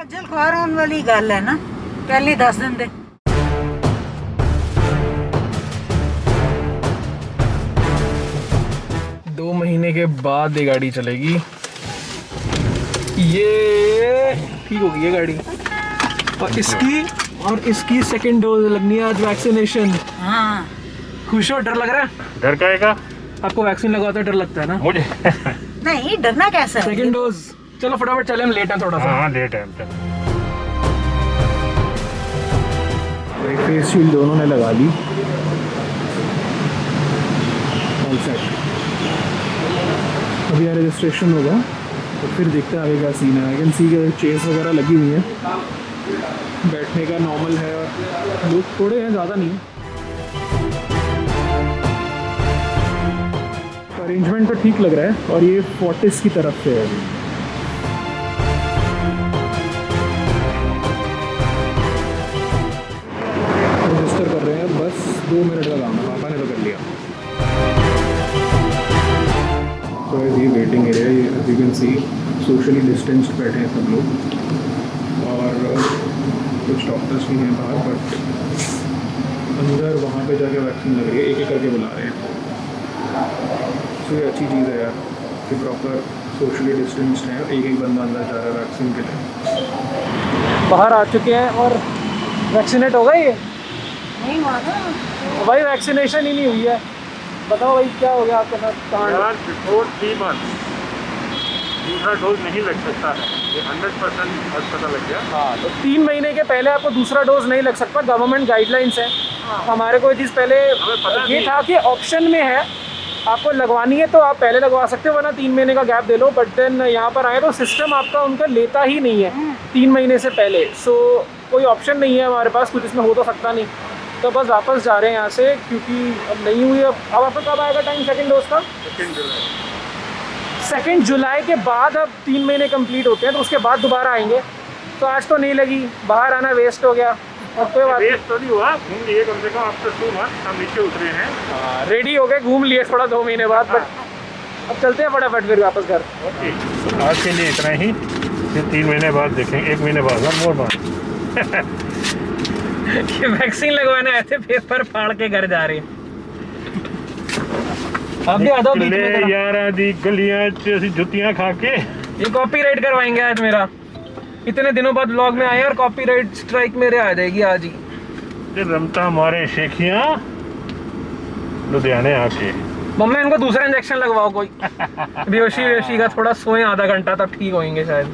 खज्जल खुआर होने वाली गल है ना, पहले 10 दिन दे। दो महीने के बाद ये गाड़ी चलेगी। ये ठीक होगी ये गाड़ी। और इसकी सेकंड डोज लगनी है आज, वैक्सीनेशन। हाँ खुश हो? डर लग रहा है? डर का आपको वैक्सीन लगवाते डर लगता है ना? मुझे नहीं, डरना कैसा है? Second dose. चलो फटाफट चले, हम लेट हैं थोड़ा सा। हाँ लेट है। फेस शील्ड दोनों ने लगा ली। All set. अभी यहाँ रजिस्ट्रेशन होगा तो फिर देखते हैं आगे क्या सीन है। आई कैन सी के चेयर्स वगैरह लगी हुई हैं, बैठने का नॉर्मल है और लोग थोड़े हैं, ज़्यादा नहीं है। अरेंजमेंट तो ठीक लग रहा है और ये फोर्टिस की तरफ से है। रजिस्टर कर रहे हैं, बस 2 मिनट का काम है, पापा ने तो कर लिया। तो ये वेटिंग एरिया, ये you can see socially distanced बैठे हैं सब लोग और कुछ डॉक्टर्स भी हैं बाहर, बट अंदर वहाँ पे जाके वैक्सीन लग रही है, एक एक करके बुला रहे हैं। तो ये अच्छी चीज़ है यार कि प्रॉपर सोशली डिस्टेंस्ड है, एक एक बंदा अंदर जा रहा है वैक्सीन के लिए। बाहर आ चुके हैं और वैक्सीनेट हो गए। ये नहीं हुआ ना भाई, वैक्सीनेशन ही नहीं हुई है। बताओ भाई क्या हो गया आपके साथ? यार बिफोर 3 मंथ दूसरा डोज नहीं लग सकता है, ये 100% आज पता लग गया। हाँ, तो 3 महीने के पहले आपको दूसरा डोज नहीं लग सकता, गवर्नमेंट गाइडलाइंस है। हमारे को ये चीज़ पहले ये था कि ऑप्शन में है, आपको लगवानी है तो आप पहले लगवा सकते हो, वरना 3 महीने का गैप दे लो। बट देन यहाँ पर आए तो सिस्टम आपका उनका लेता ही नहीं है 3 महीने से पहले। सो कोई ऑप्शन नहीं है हमारे पास, कुछ इसमें हो तो सकता नहीं। तो बस वापस जा रहे हैं यहाँ से, क्योंकि अब नहीं हुई। अब आपका कब आएगा टाइम सेकंड डोज का? 2 जुलाई के बाद अब 3 महीने कंप्लीट होते हैं, तो उसके बाद दोबारा आएंगे। तो आज तो नहीं लगी, बाहर आना वेस्ट हो गया। अब कोई बात वेस्ट तो नहीं हुआ, घूम लिए कम से कम। आफ्टर 2 मंथ हम नीचे उतरे हैं, रेडी हो गए, घूम लिए थोड़ा 2 महीने बाद। बट अब चलते हैं फटाफट फिर वापस घर। ओके आज के लिए इतना ही, फिर 3 महीने बाद देखेंगे, 1 महीने बाद ना मोर बाद। ये वैक्सीन लगवाने आए थे, पेपर फाड़ के घर जा रहे हैं। अब भी आ जाओ बीच में जरा। यारा दी गलियां च ਅਸੀਂ ਜੁੱਤੀਆਂ खा के। ये कॉपीराइट करवाएंगे आज मेरा। इतने दिनों बाद व्लॉग में आए और कॉपीराइट स्ट्राइक मेरे आ जाएगी आज ही। ते रमता मारे शेखियां लुधियाने आके। मम्मी इनको दूसरा इंजेक्शन लगवाओ कोई। बेहोशी का थोड़ा सोए आधा घंटा, तब ठीक होंगे शायद।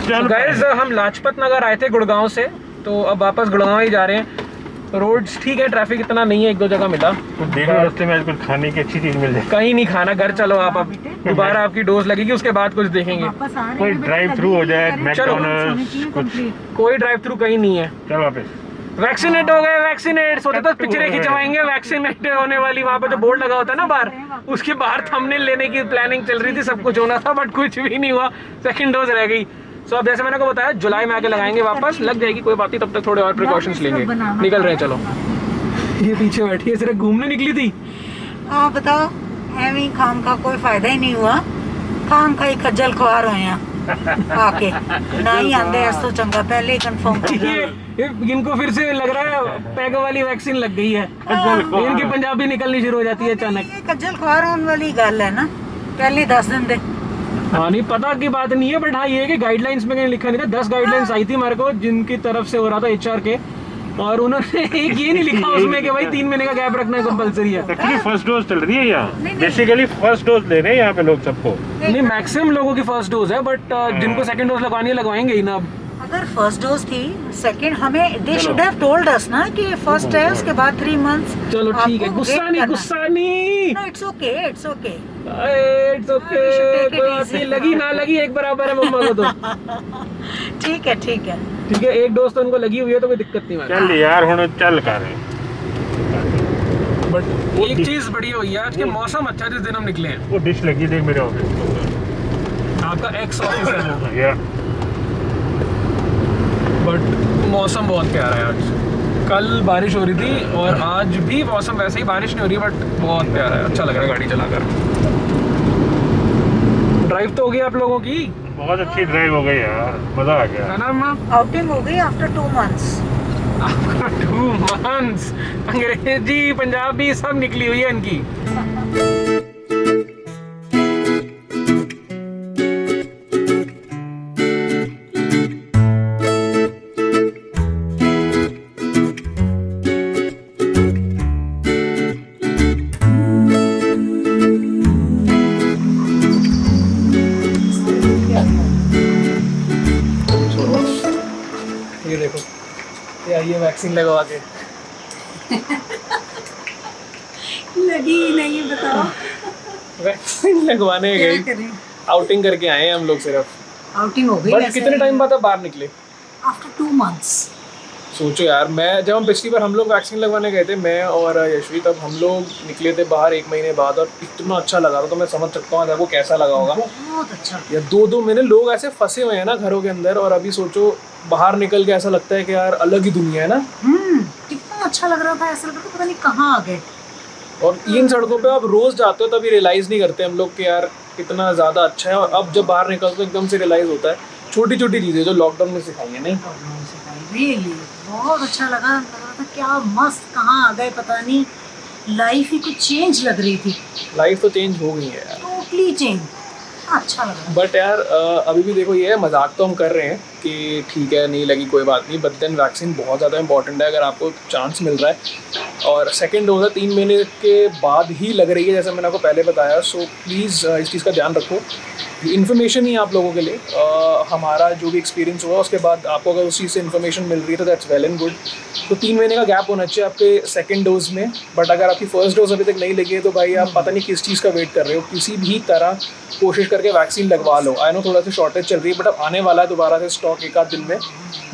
गाइस हम लाजपत नगर आए थे गुड़गांव से, तो अब वापस गुड़गांव ही जा रहे हैं। रोड्स ठीक है, ट्रैफिक इतना नहीं है, 1-2 जगह मिला। कुछ देख लो रास्ते में, आज कुछ खाने की अच्छी चीज मिल जाए। कहीं नहीं खाना, घर चलो आप। अब दोबारा आपकी डोज लगेगी, उसके बाद कुछ देखेंगे। वापस आ रहे कोई हैं, ड्राइव थ्रू हो जाए, चलो। मैकडॉनल्ड्स कुछ। कोई ड्राइव थ्रू कहीं नहीं है। चल वापस। वैक्सीनेट हो गए, वैक्सीनेट। सोचे तो पिक्चरें खिंचवाएंगे वैक्सीनेट होने वाली, वहाँ पे जो बोर्ड लगा होता है ना बाहर, उसके बाहर थंबनेल लेने की प्लानिंग चल रही थी, सब कुछ होना था, बट कुछ भी नहीं हुआ। सेकंड डोज रह गई। सो अब जैसे मैंने को बताया, जुलाई में आके लगाएंगे वापस, लग जाएगी, कोई बात नहीं। तब तक थोड़े और प्रिकॉशंस लेंगे। निकल रहे हैं, चलो। ये पीछे बैठी है, सिर्फ घूमने निकली थी। हाँ बताओ, एवं खाम का कोई फायदा ही नहीं हुआ। खाम का ही खज्जल खुआर होए हैं आके, ना ही आंदे ऐसा तो चंगा पहले ही कंफर्म कर ये इनको फिर से लग रहा है पैग वाली वैक्सीन लग गई है। इनकी पंजाबी निकलनी शुरू हो जाती है अचानक। ये खज्जल खुआर होने वाली गल है ना, पहले 10 दिन दे। हाँ नहीं, पता की बात नहीं है, बट हाँ ये है कि गाइडलाइंस में कहीं लिखा नहीं था। 10 गाइडलाइंस आई थी हमारे को, जिनकी तरफ से हो रहा था HR के, और उन्होंने एक ये नहीं लिखा उसमें कि भाई 3 महीने का गैप रखना कंपलसरी है। एक्चुअली फर्स्ट डोज चल रही है यहाँ, बेसिकली फर्स्ट डोज ले रहे हैं यहाँ पे लोग सबको। नहीं, मैक्सिमम लोगों की फर्स्ट डोज है, बट जिनको सेकंड डोज लगवानी है लगवाएंगे ही ना। अब अगर फर्स्ट डोज थी, सेकंड हमें they should have told us ना कि फर्स्ट है, उसके बाद 3 मंथ्स। चलो ठीक है, गुस्सा नहीं। No it's okay, it's okay. It's okay, कोई बात नहीं। लगी ना लगी एक बराबर है मम्मा को तो। ठीक है ठीक है ठीक है, एक डोज तो उनको लगी हुई है, तो कोई दिक्कत नहीं। चल यार हुण चल कर रहे। बट एक चीज बड़ी हुई है, आज के मौसम अच्छा है जिस दिन हम निकले हैं। वो डिश लगी देख मेरे ऑफिस। आपका एक्स ऑफिस है वो। या बट मौसम बहुत प्यारा है आज। कल बारिश हो रही थी और आज भी मौसम वैसे ही, बारिश नहीं हो रही, बट बहुत प्यारा है। अच्छा लग रहा है गाड़ी चलाकर। ड्राइव तो हो गई आप लोगों की, बहुत अच्छी ड्राइव हो गई यार, मजा आ गया। है ना अम्मा? आउटिंग हो गई आफ्टर 2 months। आपका 2 months अंग्रेजी पंजाबी सब निकली हुई है इनकी। ये देखो, ये आई है वैक्सीन लगवा के। लगी ही नहीं, बताओ वैक्सीन लगवाने क्या गई, करें। आउटिंग करके आए हैं हम लोग सिर्फ। आउटिंग हो गई। बट कितने टाइम बाद आप बाहर निकले? After 2 months। सोचो यार, मैं जब हम पिछली बार हम लोग वैक्सीन लगवाने गए थे, मैं और यशवी, तब हम लोग निकले थे बाहर 1 महीने बाद, और इतना अच्छा लगा था। तो मैं समझ सकता हूँ आपको कैसा लगा होगा। बहुत अच्छा। या 2-2 महीने लोग ऐसे फंसे हुए हैं ना घरों के अंदर, और अभी सोचो बाहर निकल के ऐसा लगता है कि यार अलग ही दुनिया है ना। कितना अच्छा लग रहा था, ऐसा लग रहा था पता नहीं कहाँ आ गए। और इन सड़कों पे आप रोज जाते हो तभी रियलाइज नहीं करते हम लोग कि यार कितना ज़्यादा अच्छा है, और अब जब बाहर निकलते हो एकदम से रियलाइज होता है छोटी छोटी चीज़ें जो लॉकडाउन में सिखाई है। नहीं, रियली बहुत अच्छा लगा रहा था, क्या मस्त कहाँ आ गए पता नहीं। लाइफ ही कुछ चेंज लग रही थी, लाइफ तो चेंज हो गई है यार। Totally change. अच्छा लगा। बट यार अभी भी देखो, ये है मजाक तो हम कर रहे हैं कि ठीक है नहीं लगी कोई बात नहीं, बट देन वैक्सीन बहुत ज़्यादा इंपॉर्टेंट है। अगर आपको चांस मिल रहा है और सेकेंड डोज है 3 महीने के बाद ही लग रही है, जैसे मैंने आपको पहले बताया, सो प्लीज़ इस चीज़ का ध्यान रखो। इन्फॉर्मेशन ही आप लोगों के लिए, हमारा जो भी एक्सपीरियंस हुआ उसके बाद आपको अगर उस चीज़ से इन्फॉर्मेशन मिल रही है तो दैट्स वेल एंड गुड। तो 3 महीने का गैप होना चाहिए आपके सेकंड डोज में। बट अगर आपकी फर्स्ट डोज अभी तक नहीं लगी है तो भाई आप पता नहीं किस चीज़ का वेट कर रहे हो, किसी भी तरह कोशिश करके वैक्सीन लगवा लो। आई नो थोड़ा सा शॉर्टेज चल रही है, बट अब आने वाला है दोबारा से स्टॉक 1 आध दिन में।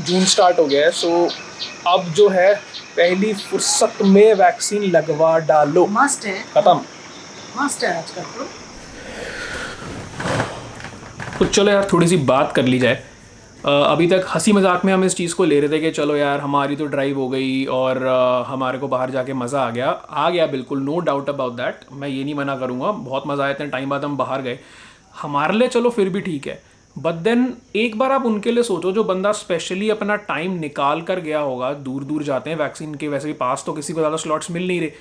जून स्टार्ट हो गया है, सो अब जो है पहली फुर्सत में वैक्सीन लगवा डालो। मस्ट है, खत्म, मस्ट है आजकल तो। तो चलो यार थोड़ी सी बात कर ली जाए। अभी तक हंसी मजाक में हम इस चीज़ को ले रहे थे कि चलो यार हमारी तो ड्राइव हो गई और हमारे को बाहर जाके मज़ा आ गया बिल्कुल, नो डाउट अबाउट दैट। मैं ये नहीं मना करूँगा, बहुत मज़ा आया, इतने टाइम बाद हम बाहर गए, हमारे लिए चलो फिर भी ठीक है। बट देन एक बार आप उनके लिए सोचो जो बंदा स्पेशली अपना टाइम निकाल कर गया होगा, दूर दूर जाते हैं वैक्सीन के, वैसे भी पास तो किसी को ज़्यादा स्लॉट्स मिल नहीं रहे,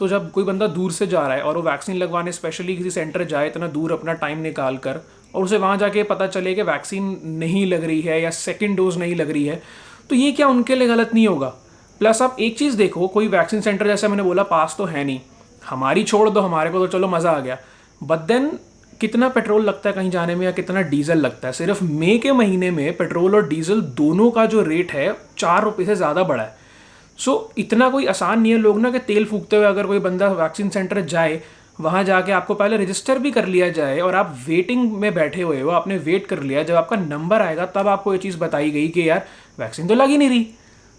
तो जब कोई बंदा दूर से जा रहा है और वो वैक्सीन लगवाने स्पेशली किसी सेंटर जाए इतना दूर अपना टाइम निकाल कर, और उसे वहाँ जाके पता चले कि वैक्सीन नहीं लग रही है या सेकंड डोज नहीं लग रही है, तो ये क्या उनके लिए गलत नहीं होगा? प्लस आप एक चीज़ देखो, कोई वैक्सीन सेंटर जैसे मैंने बोला पास तो है नहीं, हमारी छोड़ दो, हमारे को तो चलो मज़ा आ गया, बट देन कितना पेट्रोल लगता है कहीं जाने में या कितना डीजल लगता है? सिर्फ मई के महीने में पेट्रोल और डीजल दोनों का जो रेट है 4 रुपये से ज़्यादा बढ़ा है। सो इतना कोई आसान नहीं है लोग ना कि तेल फूकते हुए अगर कोई बंदा वैक्सीन सेंटर जाए, वहाँ जाके आपको पहले रजिस्टर भी कर लिया जाए और आप वेटिंग में बैठे हुए हो, आपने वेट कर लिया, जब आपका नंबर आएगा तब आपको ये चीज़ बताई गई कि यार वैक्सीन तो लग ही नहीं रही,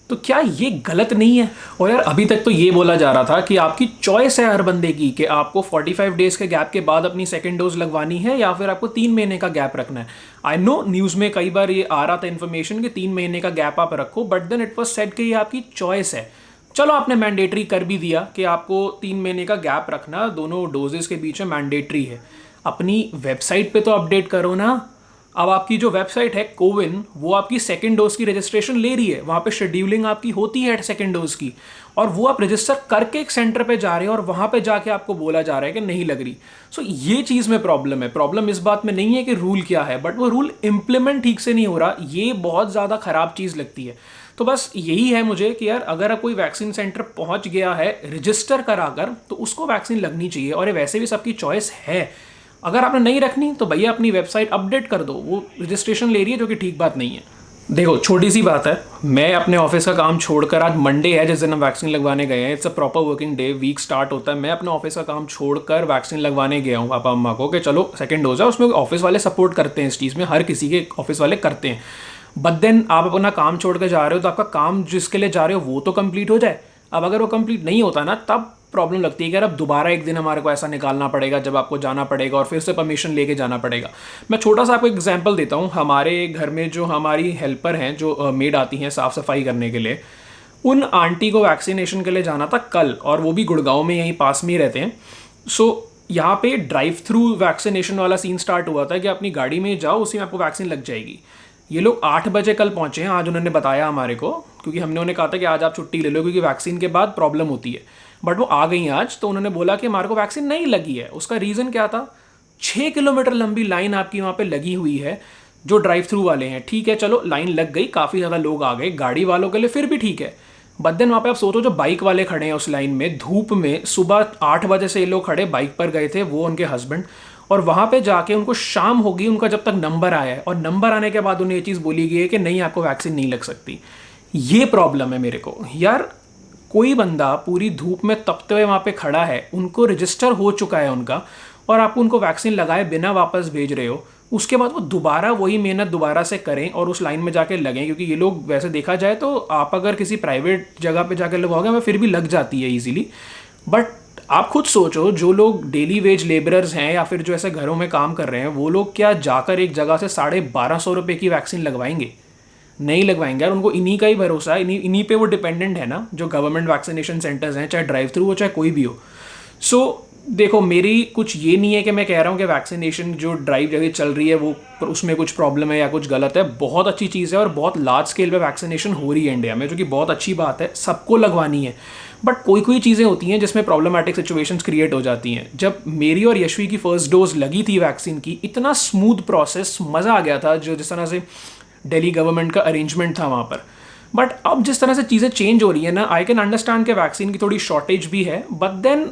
तो क्या ये गलत नहीं है? और यार अभी तक तो ये बोला जा रहा था कि आपकी चॉइस है हर बंदे की कि आपको 45 डेज़ के गैप के बाद अपनी सेकेंड डोज लगवानी है या फिर आपको 3 महीने का गैप रखना है। आई नो न्यूज़ में कई बार ये आ रहा था इन्फॉर्मेशन कि 3 महीने का गैप आप रखो, but then it was said कि ये आपकी चॉइस है। चलो आपने मैंडेटरी कर भी दिया कि आपको 3 महीने का गैप रखना दोनों डोजेस के बीच में मैंडेटरी है, अपनी वेबसाइट पे तो अपडेट करो ना। अब आपकी जो वेबसाइट है कोविन, वो आपकी सेकेंड डोज की रजिस्ट्रेशन ले रही है, वहाँ पे शेड्यूलिंग आपकी होती है सेकेंड डोज की, और वो आप रजिस्टर करके एक सेंटर पे जा रहे हैं और वहाँ पे जाके आपको बोला जा रहा है कि नहीं लग रही। सो ये चीज़ में प्रॉब्लम है। प्रॉब्लम इस बात में नहीं है कि रूल क्या है, बट वो रूल इम्प्लीमेंट ठीक से नहीं हो रहा, ये बहुत ज़्यादा ख़राब चीज़ लगती है। तो बस यही है मुझे कि यार अगर कोई वैक्सीन सेंटर पहुँच गया है रजिस्टर कराकर, तो उसको वैक्सीन लगनी चाहिए, और ये वैसे भी सबकी चॉइस है। अगर आपने नहीं रखनी तो भैया अपनी वेबसाइट अपडेट कर दो, वो रजिस्ट्रेशन ले रही है, जो कि ठीक बात नहीं है। देखो छोटी सी बात है, मैं अपने ऑफिस का काम छोड़कर, आज मंडे है जिस दिन हम वैक्सीन लगवाने गए हैं, it's a proper working day, week start होता है, मैं अपने ऑफिस का काम छोड़कर वैक्सीन लगवाने गया हूँ पापा अम्मा को कि चलो सेकंड डोज है। उसमें ऑफिस वाले सपोर्ट करते हैं इस चीज़ में, हर किसी के ऑफिस वाले करते हैं। बट देन आप अपना काम छोड़ कर जा रहे हो तो आपका काम जिसके लिए जा रहे हो वो तो कंप्लीट हो जाए। अब अगर वो कंप्लीट नहीं होता ना, तब प्रॉब्लम लगती है कि यार अब दोबारा एक दिन हमारे को ऐसा निकालना पड़ेगा जब आपको जाना पड़ेगा और फिर से परमिशन लेके जाना पड़ेगा। मैं छोटा सा आपको एग्जांपल देता हूँ। हमारे घर में जो हमारी हेल्पर हैं, जो मेड आती हैं साफ़ सफाई करने के लिए, उन आंटी को वैक्सीनेशन के लिए जाना था कल, और वो भी गुड़गांव में यहीं पास में ही रहते हैं। सो यहाँ पे ड्राइव थ्रू वैक्सीनेशन वाला सीन स्टार्ट हुआ था कि अपनी गाड़ी में जाओ, उसी में आपको वैक्सीन लग जाएगी। ये लोग 8 बजे कल पहुँचे हैं, आज उन्होंने बताया हमारे को, क्योंकि हमने उन्हें कहा था कि आज आप छुट्टी ले लो क्योंकि वैक्सीन के बाद प्रॉब्लम होती है। बट वो आ गई आज, तो उन्होंने बोला कि हमारे को वैक्सीन नहीं लगी है। उसका रीज़न क्या था? 6 किलोमीटर लंबी लाइन आपकी वहाँ पे लगी हुई है। जो ड्राइव थ्रू वाले हैं, ठीक है चलो लाइन लग गई, काफ़ी ज़्यादा लोग आ गए, गाड़ी वालों के लिए फिर भी ठीक है। बट देन वहाँ पे आप सोचो जो बाइक वाले खड़े हैं उस लाइन में, धूप में, सुबह 8 बजे से ये लोग खड़े, बाइक पर गए थे वो, उनके हस्बैंड, और वहाँ पे जाके उनको शाम होगी, उनका जब तक नंबर आया है, और नंबर आने के बाद उन्हें ये चीज़ बोली गई है कि नहीं आपको वैक्सीन नहीं लग सकती। ये प्रॉब्लम है मेरे को यार। कोई बंदा पूरी धूप में तपते हुए वहाँ पे खड़ा है, उनको रजिस्टर हो चुका है उनका, और आप उनको वैक्सीन लगाए बिना वापस भेज रहे हो, उसके बाद वो दोबारा वही मेहनत दोबारा से करें और उस लाइन में जाके लगें। क्योंकि ये लोग वैसे देखा जाए तो आप अगर किसी प्राइवेट जगह पे जाकर लगवाओगे हमें फिर भी लग जाती है ईजिली। बट आप खुद सोचो, जो लोग डेली वेज लेबरर्स हैं या फिर जो ऐसे घरों में काम कर रहे हैं, वो लोग क्या जाकर एक जगह से 1250 रुपये की वैक्सीन लगवाएंगे? नहीं लगवाएंगे यार। उनको इन्हीं का ही भरोसा है, इन्हीं पे वो डिपेंडेंट है ना, जो गवर्नमेंट वैक्सीनेशन सेंटर्स हैं, चाहे ड्राइव थ्रू हो चाहे कोई भी हो। सो देखो, मेरी कुछ ये नहीं है कि मैं कह रहा हूँ कि वैक्सीनेशन जो ड्राइव जगह चल रही है वो उसमें कुछ प्रॉब्लम है या कुछ गलत है। बहुत अच्छी चीज़ है और बहुत लार्ज स्केल पे वैक्सीनेशन हो रही है इंडिया में, जो कि बहुत अच्छी बात है, सबको लगवानी है। बट कोई चीज़ें होती हैं जिसमें प्रॉब्लमेटिक सिचुएशंस क्रिएट हो जाती हैं। जब मेरी और यशवी की फर्स्ट डोज लगी थी वैक्सीन की, इतना स्मूथ प्रोसेस, मज़ा आ गया था, जो जिस तरह से दिल्ली गवर्नमेंट का अरेंजमेंट था वहाँ पर। बट अब जिस तरह से चीज़ें चेंज हो रही है ना, आई कैन अंडरस्टैंड कि वैक्सीन की थोड़ी शॉर्टेज भी है। But then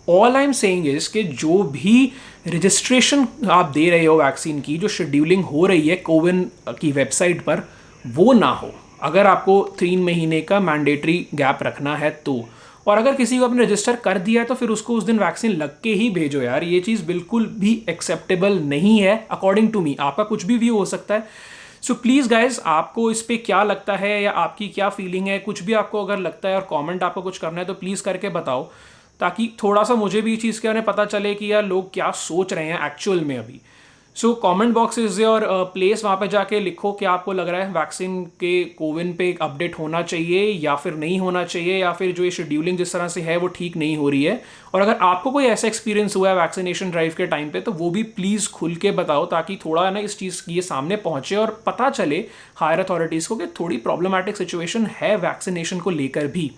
all I am saying is कि जो भी रजिस्ट्रेशन आप दे रहे हो वैक्सीन की, जो शेड्यूलिंग हो रही है कोविन की वेबसाइट पर, वो ना हो। अगर आपको 3 महीने का मैंडेटरी गैप रखना है तो, और अगर किसी को आपने रजिस्टर कर दिया है तो फिर उसको उस दिन वैक्सीन लग के ही भेजो यार। ये चीज़ बिल्कुल भी एक्सेप्टेबल नहीं है अकॉर्डिंग टू मी। आपका कुछ भी व्यू हो सकता है। सो प्लीज़ गाइज, आपको इस पर क्या लगता है या आपकी क्या फीलिंग है, कुछ भी आपको अगर लगता है और कमेंट आपको कुछ करना है तो प्लीज़ करके बताओ, ताकि थोड़ा सा मुझे भी इस चीज़ के बारे में पता चले कि यार लोग क्या सोच रहे हैं एक्चुअल में अभी। So comment box is your place, वहाँ पे जाके लिखो कि आपको लग रहा है वैक्सीन के कोविन पे एक अपडेट होना चाहिए या फिर नहीं होना चाहिए, या फिर जो ये शेड्यूलिंग जिस तरह से है वो ठीक नहीं हो रही है। और अगर आपको कोई ऐसा एक्सपीरियंस हुआ है वैक्सीनेशन ड्राइव के टाइम पे, तो वो भी प्लीज़ खुल के बताओ, ताकि थोड़ा ना इस चीज़ ये सामने पहुँचे और पता चले हायर अथॉरिटीज़ को कि थोड़ी प्रॉब्लमैटिक सिचुएशन है वैक्सीनेशन को लेकर भी।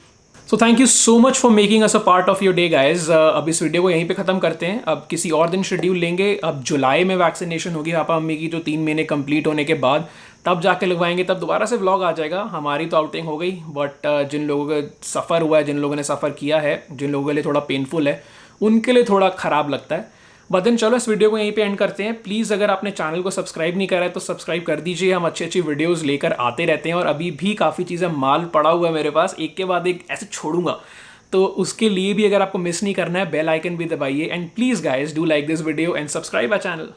So thank you so much for making us a part of your day guys. अब इस वीडियो को यहीं पे ख़त्म करते हैं। अब किसी और दिन शेड्यूल लेंगे। अब जुलाई में वैक्सीनेशन होगी पापा मम्मी की, जो 3 महीने कंप्लीट होने के बाद तब जाके लगवाएंगे, तब दोबारा से व्लॉग आ जाएगा। हमारी तो आउटिंग हो गई, बट जिन लोगों का सफ़र हुआ है, जिन लोगों ने सफ़र किया है, जिन लोगों के लिए थोड़ा पेनफुल है, उनके लिए थोड़ा ख़राब लगता है। बट देन चलो इस वीडियो को यहीं पे एंड करते हैं। प्लीज़ अगर आपने चैनल को सब्सक्राइब नहीं करा है तो सब्सक्राइब कर दीजिए। हम अच्छी वीडियोस लेकर आते रहते हैं और अभी भी काफ़ी चीज़ें माल पड़ा हुआ है मेरे पास, एक के बाद एक ऐसे छोड़ूंगा। तो उसके लिए भी अगर आपको मिस नहीं करना है, बेल आइकन भी दबाइए। And please guys do like this video and subscribe our channel.